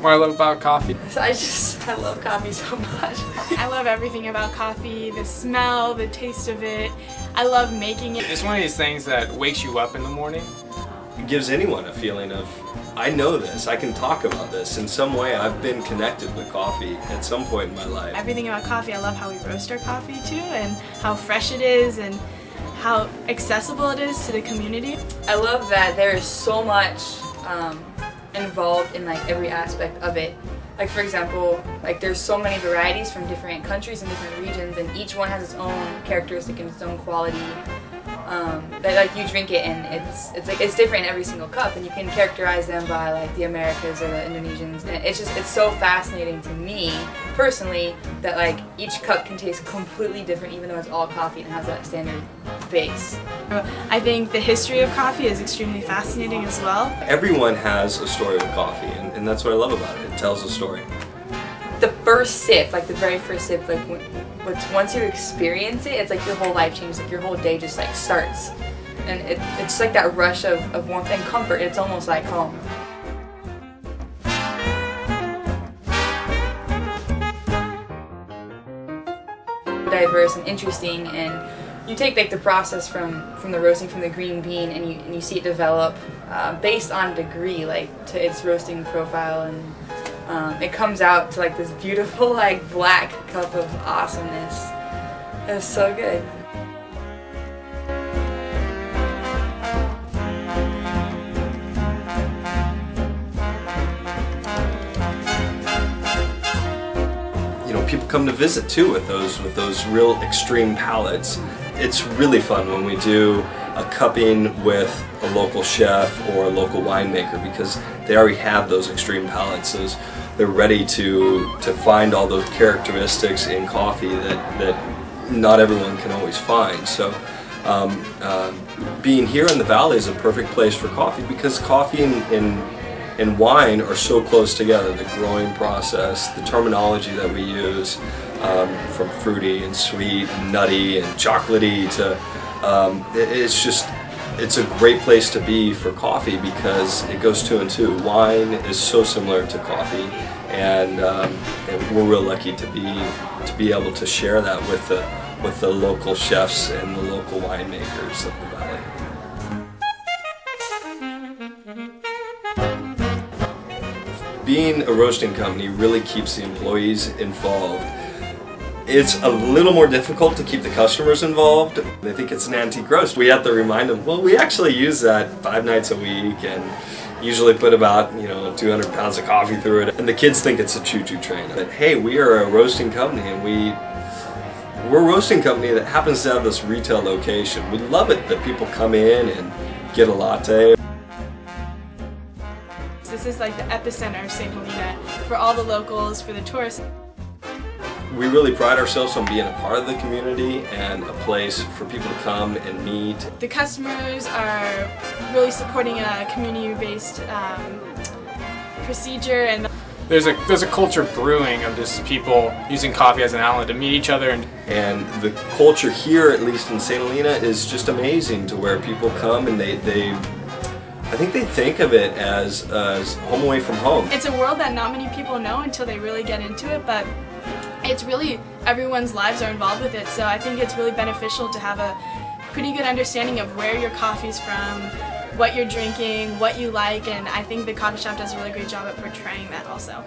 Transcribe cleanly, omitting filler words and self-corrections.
what I love about coffee. I love coffee so much. I love everything about coffee, the smell, the taste of it. I love making it. It's one of these things that wakes you up in the morning. It gives anyone a feeling of, I know this, I can talk about this. In some way I've been connected with coffee at some point in my life. Everything about coffee, I love how we roast our coffee too, and how fresh it is, and how accessible it is to the community. I love that there is so much involved in like every aspect of it. Like for example, like there's so many varieties from different countries and different regions, and each one has its own characteristic and its own quality. That like you drink it and it's different in every single cup, and you can characterize them by like the Americas or the Indonesians. And it's so fascinating to me personally that like each cup can taste completely different, even though it's all coffee and has that standard base. I think the history of coffee is extremely fascinating as well. Everyone has a story with coffee, and that's what I love about it. It tells a story. The first sip, like the very first sip, like once you experience it, it's like your whole life changes, like your whole day just like starts. And it's like that rush of warmth and comfort. It's almost like home. Diverse and interesting, and you take like the process from the roasting from the green bean, and you see it develop based on degree, like to its roasting profile, and it comes out to like this beautiful like black cup of awesomeness. It's so good. You know, people come to visit too with those real extreme palates. It's really fun when we do a cupping with a local chef or a local winemaker, because they already have those extreme palates. They're ready to find all those characteristics in coffee that not everyone can always find. So being here in the Valley is a perfect place for coffee, because coffee and wine are so close together. The growing process, the terminology that we use, from fruity and sweet and nutty and chocolatey to it's a great place to be for coffee, because it goes two and two. Wine is so similar to coffee, and we're real lucky to be able to share that with the local chefs and the local winemakers of the Valley. Being a roasting company really keeps the employees involved. It's a little more difficult to keep the customers involved. They think it's an antique roast. We have to remind them, well, we actually use that 5 nights a week and usually put about 200 pounds of coffee through it. And the kids think it's a choo-choo train. But hey, we are a roasting company, and we're a roasting company that happens to have this retail location. We love it that people come in and get a latte. This is like the epicenter of St. Helena for all the locals, for the tourists. We really pride ourselves on being a part of the community and a place for people to come and meet. The customers are really supporting a community-based procedure, and There's a culture brewing of just people using coffee as an outlet to meet each other. And the culture here, at least in St. Helena, is just amazing, to where people come and I think they think of it as home away from home. it's a world that not many people know until they really get into it, but it's really, everyone's lives are involved with it, so I think it's really beneficial to have a pretty good understanding of where your coffee's from, what you're drinking, what you like, and I think the coffee shop does a really great job at portraying that also.